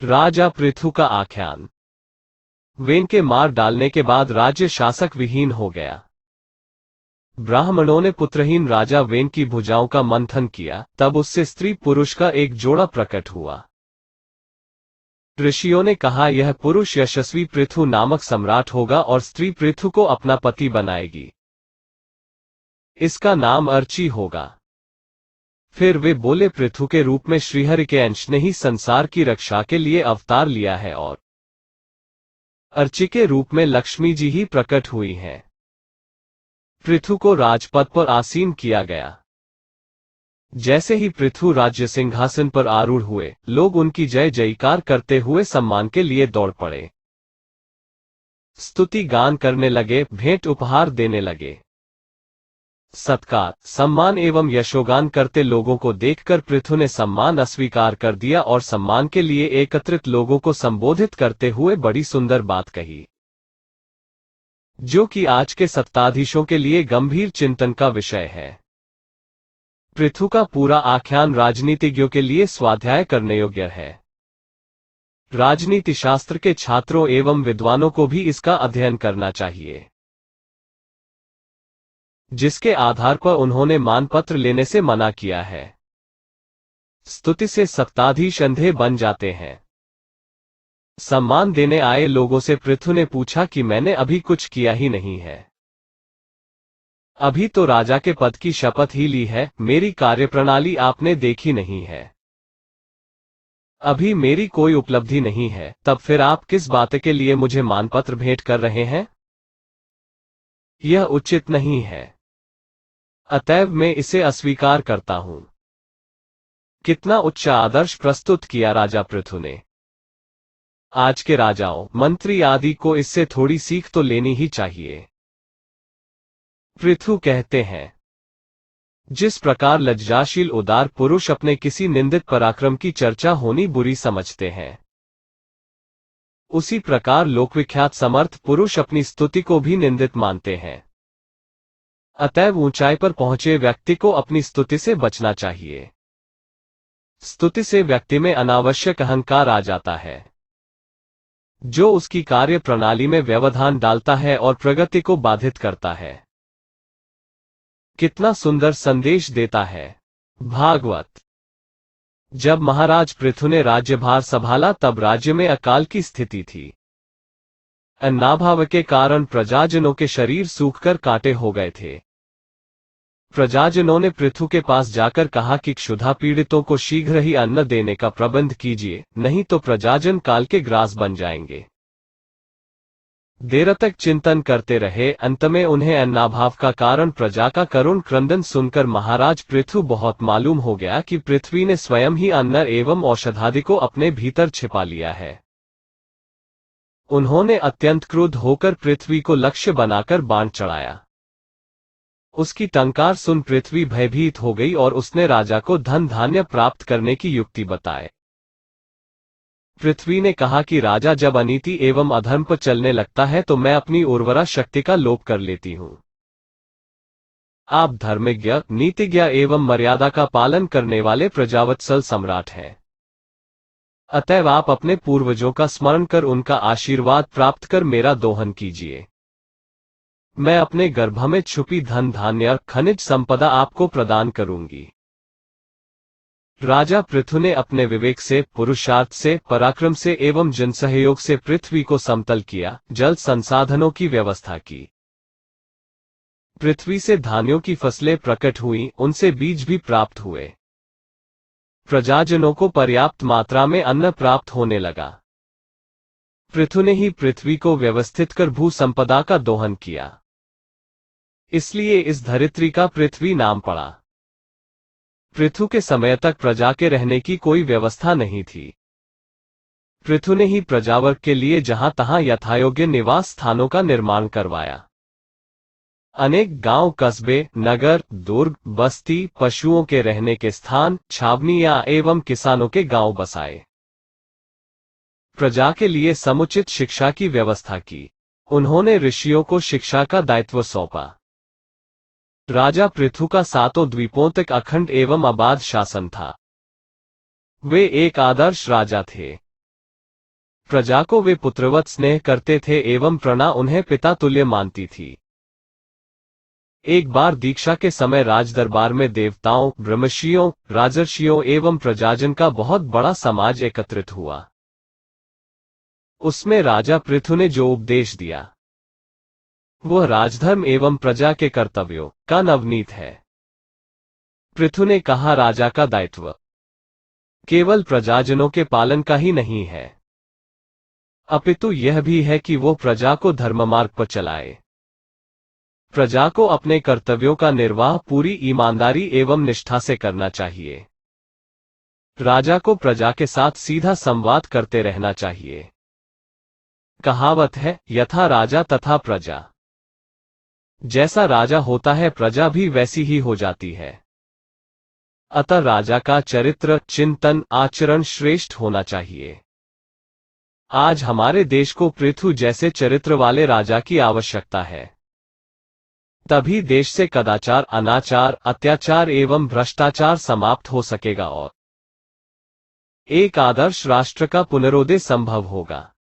राजा पृथु का आख्यान। वेन के मार डालने के बाद राज्य शासक विहीन हो गया। ब्राह्मणों ने पुत्रहीन राजा वेन की भुजाओं का मंथन किया, तब उससे स्त्री पुरुष का एक जोड़ा प्रकट हुआ। ऋषियों ने कहा, यह पुरुष यशस्वी पृथु नामक सम्राट होगा और स्त्री पृथु को अपना पति बनाएगी। इसका नाम अर्ची होगा। फिर वे बोले, पृथु के रूप में श्रीहरि के अंश ने ही संसार की रक्षा के लिए अवतार लिया है और अर्ची के रूप में लक्ष्मी जी ही प्रकट हुई हैं। पृथु को राजपद पर आसीन किया गया। जैसे ही पृथु राज्य सिंहासन पर आरूढ़ हुए, लोग उनकी जय जयकार करते हुए सम्मान के लिए दौड़ पड़े। स्तुति गान करने लगे, भेंट उपहार देने लगे। सत्कार, सम्मान एवं यशोगान करते लोगों को देखकर पृथु ने सम्मान अस्वीकार कर दिया और सम्मान के लिए एकत्रित लोगों को संबोधित करते हुए बड़ी सुंदर बात कही, जो कि आज के सत्ताधीशों के लिए गंभीर चिंतन का विषय है। पृथु का पूरा आख्यान राजनीतिज्ञों के लिए स्वाध्याय करने योग्य है। राजनीति शास्त्र के छात्रों एवं विद्वानों को भी इसका अध्ययन करना चाहिए, जिसके आधार पर उन्होंने मानपत्र लेने से मना किया है। स्तुति से सत्ताधीश अंधे बन जाते हैं। सम्मान देने आए लोगों से पृथु ने पूछा कि मैंने अभी कुछ किया ही नहीं है। अभी तो राजा के पद की शपथ ही ली है, मेरी कार्यप्रणाली आपने देखी नहीं है। अभी मेरी कोई उपलब्धि नहीं है, तब फिर आप किस बात के लिए मुझे मानपत्र भेंट कर रहे हैं? यह उचित नहीं है, अतएव मैं इसे अस्वीकार करता हूं। कितना उच्च आदर्श प्रस्तुत किया राजा पृथु ने। आज के राजाओं, मंत्री आदि को इससे थोड़ी सीख तो लेनी ही चाहिए। पृथु कहते हैं, जिस प्रकार लज्जाशील उदार पुरुष अपने किसी निंदित पराक्रम की चर्चा होनी बुरी समझते हैं, उसी प्रकार लोकविख्यात समर्थ पुरुष अपनी स्तुति को भी निंदित मानते हैं। अतएव ऊंचाई पर पहुंचे व्यक्ति को अपनी स्तुति से बचना चाहिए। स्तुति से व्यक्ति में अनावश्यक अहंकार आ जाता है, जो उसकी कार्य प्रणाली में व्यवधान डालता है और प्रगति को बाधित करता है। कितना सुंदर संदेश देता है भागवत। जब महाराज पृथु ने राज्यभार संभाला तब राज्य में अकाल की स्थिति थी। अन्नाभाव के कारण प्रजाजनों के शरीर सूखकर कांटे हो गए थे। प्रजाजनों ने पृथु के पास जाकर कहा कि क्षुधा पीड़ितों को शीघ्र ही अन्न देने का प्रबंध कीजिए, नहीं तो प्रजाजन काल के ग्रास बन जाएंगे। देर तक चिंतन करते रहे, अंत में उन्हें अन्नाभाव का कारण प्रजा का करुण क्रंदन सुनकर महाराज पृथु बहुत मालूम हो गया कि पृथ्वी ने स्वयं ही अन्न एवं औषधादि को अपने भीतर छिपा लिया है। उन्होंने अत्यंत क्रुद्ध होकर पृथ्वी को लक्ष्य बनाकर बाण चढ़ाया। उसकी टंकार सुन पृथ्वी भयभीत हो गई और उसने राजा को धन धान्य प्राप्त करने की युक्ति बताए। पृथ्वी ने कहा कि राजा जब अनीति एवं अधर्म पर चलने लगता है तो मैं अपनी उर्वरा शक्ति का लोप कर लेती हूं। आप धर्मज्ञ, नीतिज्ञ एवं मर्यादा का पालन करने वाले प्रजावत्सल सम्राट हैं। अतएव आप अपने पूर्वजों का स्मरण कर उनका आशीर्वाद प्राप्त कर मेरा दोहन कीजिए। मैं अपने गर्भ में छुपी धन धान्य खनिज संपदा आपको प्रदान करूंगी। राजा पृथु ने अपने विवेक से, पुरुषार्थ से, पराक्रम से एवं जनसहयोग से पृथ्वी को समतल किया, जल संसाधनों की व्यवस्था की। पृथ्वी से धान्यों की फसलें प्रकट हुई, उनसे बीज भी प्राप्त हुए। प्रजाजनों को पर्याप्त मात्रा में अन्न प्राप्त होने लगा। पृथु ने ही पृथ्वी को व्यवस्थित कर भू संपदा का दोहन किया, इसलिए इस धरित्री का पृथ्वी नाम पड़ा। पृथु के समय तक प्रजा के रहने की कोई व्यवस्था नहीं थी। पृथु ने ही प्रजावर्ग के लिए जहां तहां यथायोग्य निवास स्थानों का निर्माण करवाया। अनेक गांव, कस्बे, नगर, दुर्ग, बस्ती, पशुओं के रहने के स्थान, छावनियां एवं किसानों के गांव बसाए। प्रजा के लिए समुचित शिक्षा की व्यवस्था की। उन्होंने ऋषियों को शिक्षा का दायित्व सौंपा। राजा पृथु का 7 द्वीपों तक अखंड एवं अबाध शासन था। वे एक आदर्श राजा थे। प्रजा को वे पुत्रवत स्नेह करते थे एवं प्रजा उन्हें पिता तुल्य मानती थी। एक बार दीक्षा के समय राजदरबार में देवताओं, ब्रह्मर्षियों, राजर्षियों एवं प्रजाजन का बहुत बड़ा समाज एकत्रित हुआ। उसमें राजा पृथु ने जो उपदेश दिया वह राजधर्म एवं प्रजा के कर्तव्यों का नवनीत है। पृथु ने कहा, राजा का दायित्व केवल प्रजाजनों के पालन का ही नहीं है, अपितु यह भी है कि वो प्रजा को धर्ममार्ग पर चलाए। प्रजा को अपने कर्तव्यों का निर्वाह पूरी ईमानदारी एवं निष्ठा से करना चाहिए। राजा को प्रजा के साथ सीधा संवाद करते रहना चाहिए। कहावत है, यथा राजा तथा प्रजा। जैसा राजा होता है प्रजा भी वैसी ही हो जाती है। अतः राजा का चरित्र, चिंतन, आचरण श्रेष्ठ होना चाहिए। आज हमारे देश को पृथु जैसे चरित्र वाले राजा की आवश्यकता है। तभी देश से कदाचार, अनाचार, अत्याचार एवं भ्रष्टाचार समाप्त हो सकेगा और एक आदर्श राष्ट्र का पुनरोदय संभव होगा।